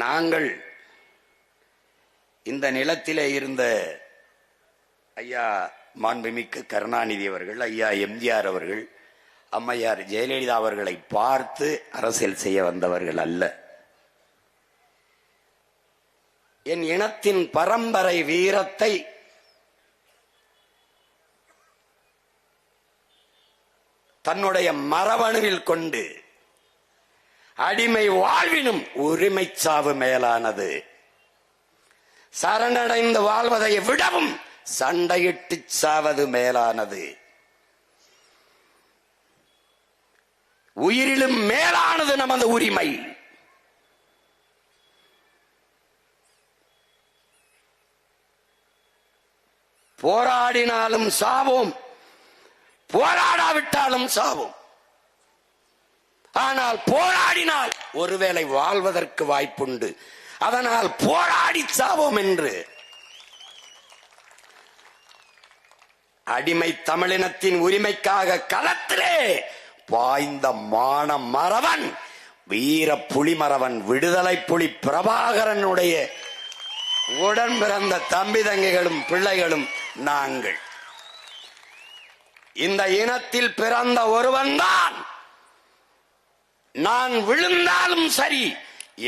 நாங்கள் இந்த நிலத்திலே இருந்த ஐயா மாண்புமிக்க கருணாநிதி அவர்கள், ஐயா எம்ஜிஆர் அவர்கள், அம்மையார் ஜெயலலிதா அவர்களை பார்த்து அரசியல் செய்ய வந்தவர்கள் அல்ல. என் இனத்தின் பரம்பரை வீரத்தை தன்னுடைய மரபணுவில் கொண்டு அடிமை வாழ்வினும் உரிமை சாவு மேலானது, சரணடைந்து வாழ்வதை விடவும் சண்டையிட்டு சாவது மேலானது, உயிரிலும் மேலானது நமது உரிமை. போராடினாலும் சாவோம், போராடாவிட்டாலும் சாவோம். ஆனால் போராடினால் ஒருவேளை வாழ்வதற்கு வாய்ப்புண்டு. அதனால் போராடி சாவோம் என்று அடிமை தமிழினத்தின் உரிமைக்காக களத்திலே பாய்ந்த மான மறவன், வீர புலிமறவன், விடுதலை புலி பிரபாகரனுடைய உடன் பிறந்த தம்பி தங்கைகளும் பிள்ளைகளும் நாங்கள். இந்த இனத்தில் பிறந்த ஒருவன்தான். நான் விழுந்தாலும் சரி,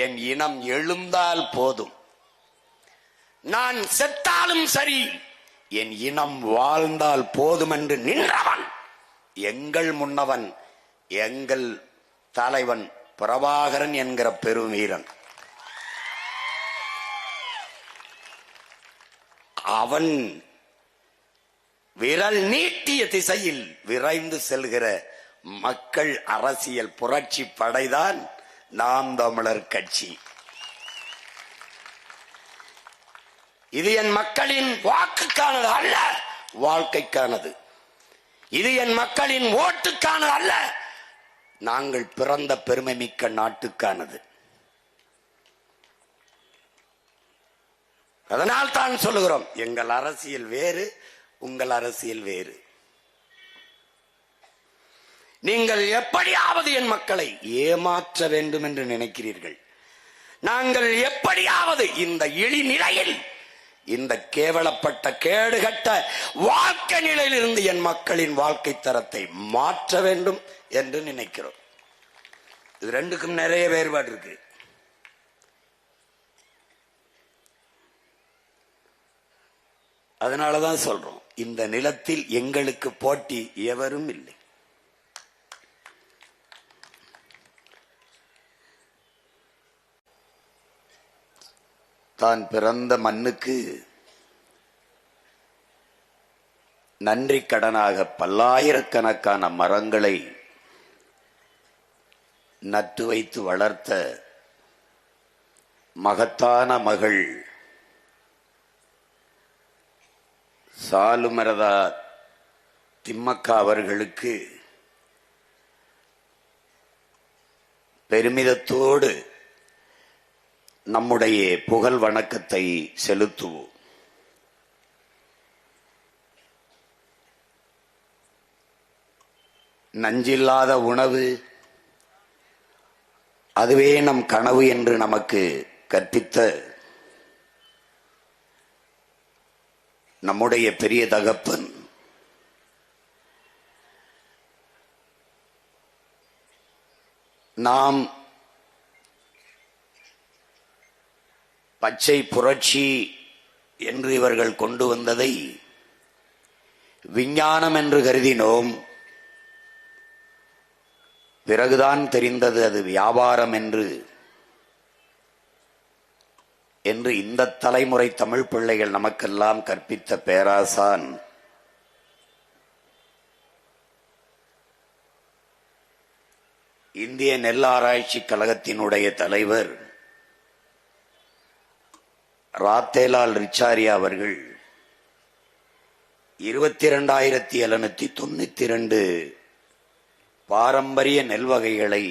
என் இனம் எழுந்தால் போதும். நான் செத்தாலும் சரி, என் இனம் வாழ்ந்தால் போதும் என்று நின்றவன் எங்கள் முன்னவன், எங்கள் தலைவன் பிரபாகரன் என்கிற பெருவீரன். அவன் விரல் நீட்டிய திசையில் விரைந்து செல்கிற மக்கள் அரசியல் புரட்சி படைதான் நாம் தமிழர் கட்சி. இது என் மக்களின் வாக்குக்கானது அல்ல, வாழ்க்கைக்கானது. இது என் மக்களின் ஓட்டுக்கானது அல்ல, நாங்கள் பிறந்த பெருமை மிக்க நாட்டுக்கானது. அதனால் தான் சொல்லுகிறோம், எங்கள் அரசியல் வேறு, உங்கள் அரசியல் வேறு. நீங்கள் எப்படியாவது என் மக்களை ஏமாற்ற வேண்டும் என்று நினைக்கிறீர்கள். நாங்கள் எப்படியாவது இந்த இழிநிலையில், இந்த கேவலப்பட்ட கேடுகட்ட வாழ்க்கை நிலையில் இருந்து என் மக்களின் வாழ்க்கை தரத்தை மாற்ற வேண்டும் என்று நினைக்கிறோம். இது ரெண்டுக்கும் நிறைய வேறுபாடு இருக்கு. அதனாலதான் சொல்றோம், இந்த நிலத்தில் எங்களுக்கு போட்டி எவரும் இல்லை. தான் பிறந்த மண்ணுக்கு நன்றி கடனாக பல்லாயிரக்கணக்கான மரங்களை நட்டு வைத்து வளர்த்த மகத்தான மகள் சாலுமரதா திம்மக்கா அவர்களுக்கு பெருமிதத்தோடு நம்முடைய புகழ் வணக்கத்தை செலுத்துவோம். நஞ்சில்லாத உணவு, அதுவே நம் கனவு என்று நமக்கு கற்பித்த நம்முடைய பெரிய தகப்பன் நாம் பச்சை புரட்சி என்று இவர்கள் கொண்டு வந்ததை விஞ்ஞானம் என்று கருதினோம். பிறகுதான் தெரிந்தது அது வியாபாரம் என்று இந்த தலைமுறை தமிழ் பிள்ளைகள் நமக்கெல்லாம் கற்பித்த பேராசான் இந்திய நெல் ஆராய்ச்சி கழகத்தினுடைய தலைவர் ராத்தேலால் ரிச்சாரியா அவர்கள் 22,792 பாரம்பரிய நெல் வகைகளை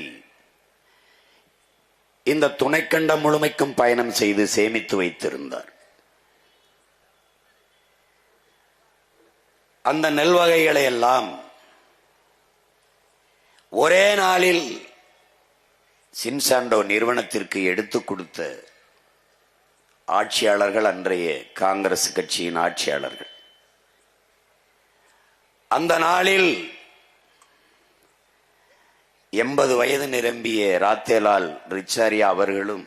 இந்த துணைக்கண்டம் முழுமைக்கும் பயணம் செய்து சேமித்து வைத்திருந்தார். அந்த நெல் வகைகளை எல்லாம் ஒரே நாளில் சின்சாண்டோ நிறுவனத்திற்கு எடுத்துக் கொடுத்த ஆட்சியாளர்கள் அன்றைய காங்கிரஸ் கட்சியின் ஆட்சியாளர்கள். அந்த நாளில் 80 வயது நிரம்பிய ராத்தேலால் ரிச்சாரியா அவர்களும்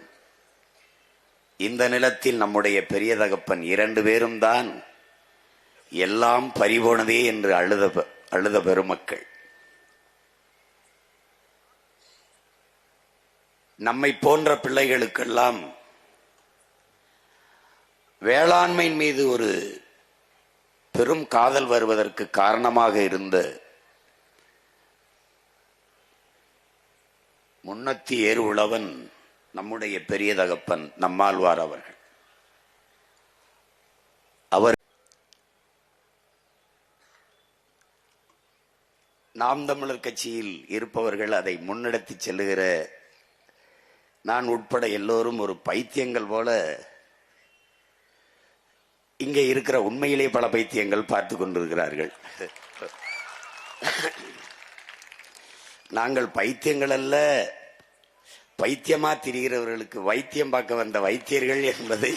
இந்த நிலத்தில் நம்முடைய பெரிய தகப்பன் 2 பேரும் தான் எல்லாம் பறிபோனதே என்று அழுத பெருமக்கள். நம்மை போன்ற பிள்ளைகளுக்கெல்லாம் வேளாண்மையின் மீது ஒரு பெரும் காதல் வருவதற்கு காரணமாக இருந்த முன்னத்தி ஏறு உழவன் நம்முடைய பெரிய தகப்பன் நம்மாழ்வார் அவர்கள். அவர் நாம் தமிழர் கட்சியில் இருப்பவர்கள் அதை முன்னெடுத்து செல்லுகிற நான் உட்பட எல்லோரும் ஒரு பைத்தியங்கள் போல இங்கே இருக்கிற உண்மையிலே பல பைத்தியங்கள் பார்த்து கொண்டிருக்கிறார்கள். நாங்கள் பைத்தியங்கள் அல்ல, பைத்தியமா திரிகிறவர்களுக்கு வைத்தியம் பார்க்க வந்த வைத்தியர்கள் என்பதை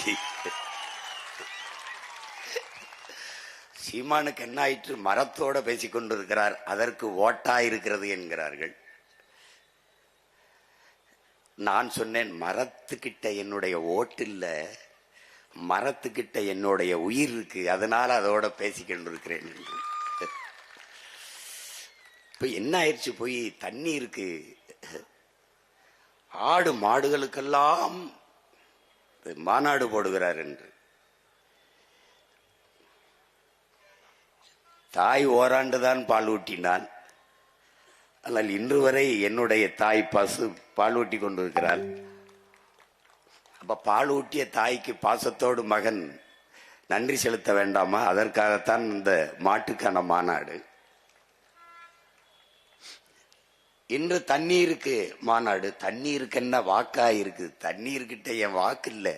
சீமானுக்கு என்ன ஆயிற்று, மரத்தோட பேசிக் கொண்டிருக்கிறார், அதற்கு ஓட்டா இருக்கிறது என்கிறார்கள். நான் சொன்னேன், மரத்துக்கிட்ட என்னுடைய ஓட்டு இல்ல, மரத்துக்கிட்ட என்னுடைய உயிர் இருக்கு, அதனால அதோட பேசிக்கொண்டிருக்கிறேன் என்று. இப்ப என்ன ஆயிடுச்சு, போய் தண்ணி இருக்கு, ஆடு மாடுகளுக்கெல்லாம் மாநாடு போடுகிறார் என்று. தாய் ஓராண்டுதான் பால் ஊட்டினான், ஆனால் இன்று வரை என்னுடைய தாய் பசு பால் ஊட்டி கொண்டிருக்கிறாள். அப்ப பால் ஊட்டிய தாய்க்கு பாசத்தோடு மகன் நன்றி செலுத்த வேண்டாமா? அதற்காகத்தான் இந்த மாட்டுக்கான மாநாடு. இன்று தண்ணீருக்கு மாநாடு. தண்ணீருக்கு என்ன வாக்கா இருக்கு? தண்ணீர்கிட்ட என் வாக்கு இல்ல,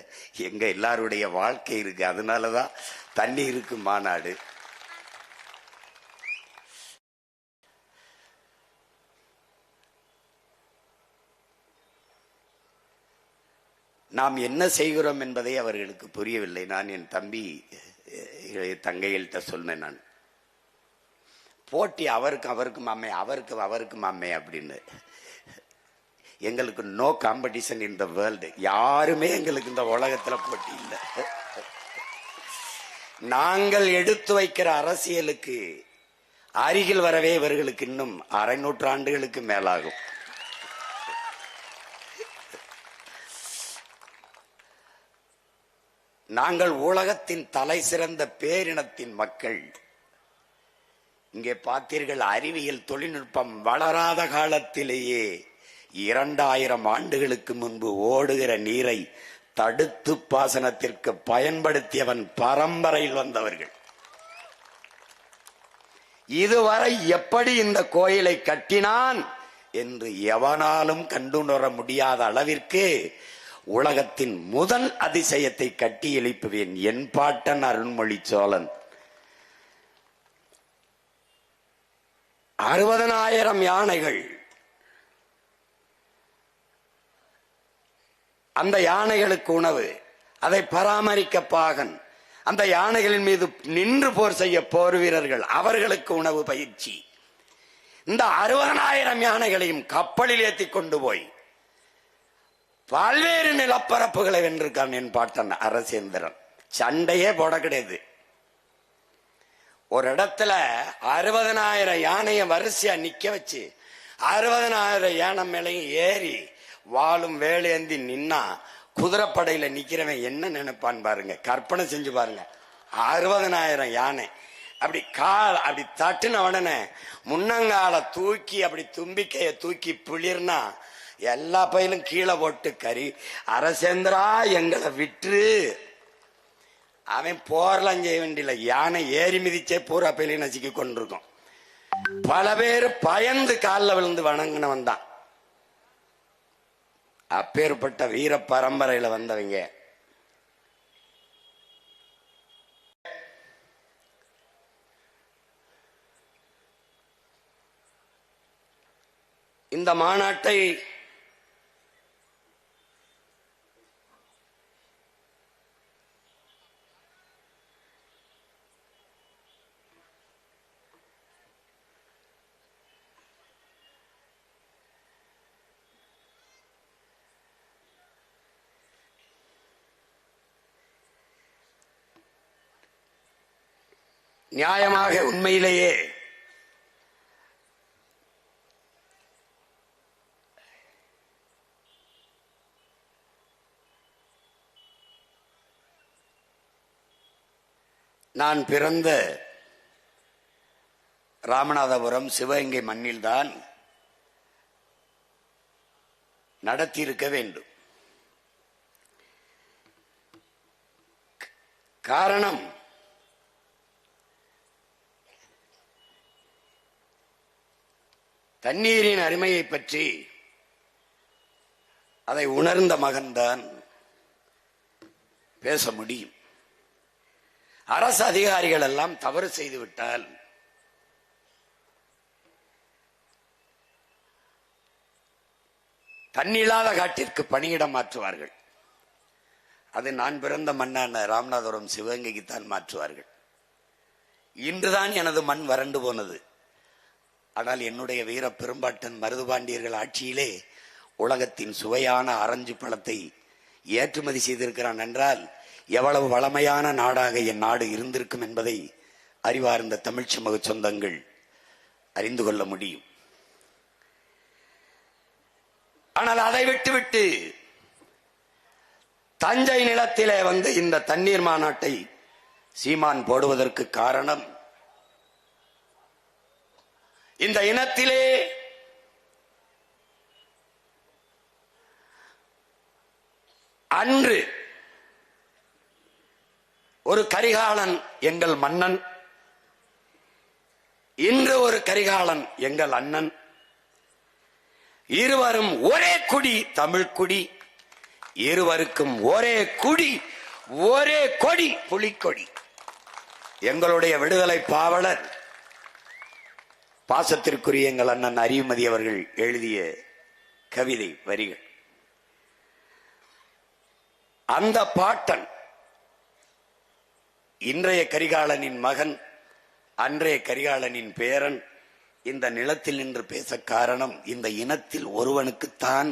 எங்க எல்லாருடைய வாழ்க்கை இருக்கு, அதனாலதான் தண்ணீருக்கு மாநாடு. நாம் என்ன செய்கிறோம் என்பதை அவர்களுக்கு புரியவில்லை. நான் என் தம்பி தங்கைகள்கிட்ட சொன்னேன், நான் போட்டி அவருக்கு மாமே, அவருக்கு மாமே அப்படின்னு. எங்களுக்கு no competition in the world. யாருமே எங்களுக்கு இந்த உலகத்துல போட்டி இல்லை. நாங்கள் எடுத்து வைக்கிற அரசியலுக்கு அருகில் வரவே இவர்களுக்கு இன்னும் 1/2 நூற்றாண்டுகளுக்கு மேலாகும். நாங்கள் உலகத்தின் தலை சிறந்த பேரினத்தின் மக்கள். இங்கே பார்த்தீர்கள், அறிவியல் தொழில்நுட்பம் வளராத காலத்திலேயே 2000 ஆண்டுகளுக்கு முன்பு ஓடுகிற நீரை தடுத்து பாசனத்திற்கு பயன்படுத்தியவன் பரம்பரையில் வந்தவர்கள். இதுவரை எப்படி இந்த கோயிலை கட்டினான் என்று எவனாலும் கண்டுணர முடியாத அளவிற்கு உலகத்தின் முதல் அதிசயத்தை கட்டி எழுப்புவேன். என் பாட்டன் அருண்மொழி சோழன் 60,000 யானைகள். அந்த யானைகளுக்கு உணவு, அதை பராமரிக்க பாகன், அந்த யானைகளின் மீது நின்று போர் செய்ய போர் வீரர்கள், அவர்களுக்கு உணவு பயிற்சி. இந்த 60,000 யானைகளையும் கப்பலில் ஏற்றி கொண்டு போய் பல்வேறு நிலப்பரப்புகளை வென்றிருக்கான் என் பாட்டன் அரசேந்திரன். சண்டையே போட கிடையாது. ஒரு இடத்துல 60,000 யானைய வரிசையா நிக்க வச்சு 60,000 யானை மேலையும் ஏறி வாளும் வேலேந்தி நின்னா குதிரைப்படையில நிக்கிறவன் என்ன நினைப்பான் பாருங்க, கற்பனை செஞ்சு பாருங்க. 60,000 யானை அப்படி தட்டுன உடனே முன்னங்கால தூக்கி அப்படி தும்பிக்கைய தூக்கி பிளிர்னா எல்லா பயிலும் கீழே போட்டு கறி, அரசேந்திரா எங்களை விற்று. அவன் போர்லாம் செய்ய வேண்டிய, யானை ஏறி மிதிச்சே பூரா பயிலையும் நசுக்கி கொண்டிருக்கும். பல பேர் பயந்து காலில் விழுந்து வணங்கினவன் தான். அப்பேற்பட்ட வீர பரம்பரையில வந்தவங்க. இந்த மாநாட்டை நியாயமாக உண்மையிலேயே நான் பிறந்த ராமநாதபுரம் சிவகங்கை மண்ணில்தான் நடத்தியிருக்க வேண்டும். காரணம், தண்ணீரின் அருமையை பற்றி அதை உணர்ந்த மகன்தான் பேச முடியும். அரசு அதிகாரிகள் எல்லாம் தவறு செய்துவிட்டால் தன்னில்லாத காட்டிற்கு பணியிடம் மாற்றுவார்கள். அது நான் பிறந்த மண்ணான ராமநாதபுரம் சிவகங்கைக்குத்தான் மாற்றுவார்கள். இன்றுதான் எனது மண் வறண்டு போனது. ஆனால் என்னுடைய வீர பெரும்பாட்டன் மருதுபாண்டியர்கள் ஆட்சியிலே உலகத்தின் சுவையான ஆரஞ்சு பழத்தை ஏற்றுமதி செய்திருக்கிறான் என்றால் எவ்வளவு வளமையான நாடாக என் நாடு இருந்திருக்கும் என்பதை அறிவார்ந்த தமிழ் சமூக சொந்தங்கள் அறிந்து கொள்ள முடியும். ஆனால் அதை விட்டுவிட்டு தஞ்சை நிலத்திலே வந்து இந்த தண்ணீர் மாநாட்டை சீமான் போடுவதற்கு காரணம், இந்த இனத்திலே அன்று ஒரு கரிகாலன் எங்கள் மன்னன், இன்று ஒரு கரிகாலன் எங்கள் அண்ணன், இருவரும் ஒரே குடி தமிழ் குடி, இருவருக்கும் ஒரே குடி ஒரே கொடி புலிக்கொடி. எங்களுடைய விடுதலை பாவலர் பாசத்திற்குரிய எங்கள் அண்ணன் அறிவுமதி அவர்கள் எழுதிய கவிதை வரிகள். அந்த பாட்டன் இன்றைய கரிகாலனின் மகன், அன்றைய கரிகாலனின் பேரன் இந்த நிலத்தில் நின்று பேச காரணம், இந்த இனத்தில் ஒருவனுக்குத்தான்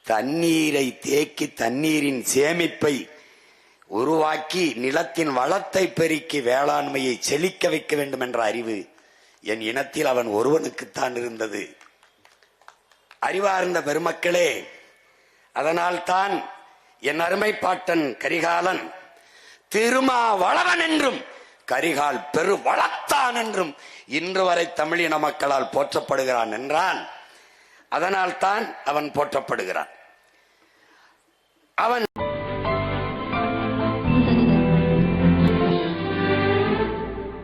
தண்ணீரை தேக்கி தண்ணீரின் சேமிப்பை உருவாக்கி நிலத்தின் வளத்தை பெருக்கி வேளாண்மையை செழிக்க வைக்க வேண்டும் என்ற அறிவு என் இனத்தில் அவன் ஒருவனுக்குத்தான் இருந்தது. அறிவார்ந்த பெருமக்களே, அதனால்தான் என் அருமை பாட்டன் கரிகாலன் திருமாவளவன் என்றும் கரிகால் பெரு வளத்தான் என்றும் இன்று வரை தமிழின மக்களால் போற்றப்படுகிறான் என்றால் அதனால் தான் அவன் போற்றப்படுகிறான். அவன்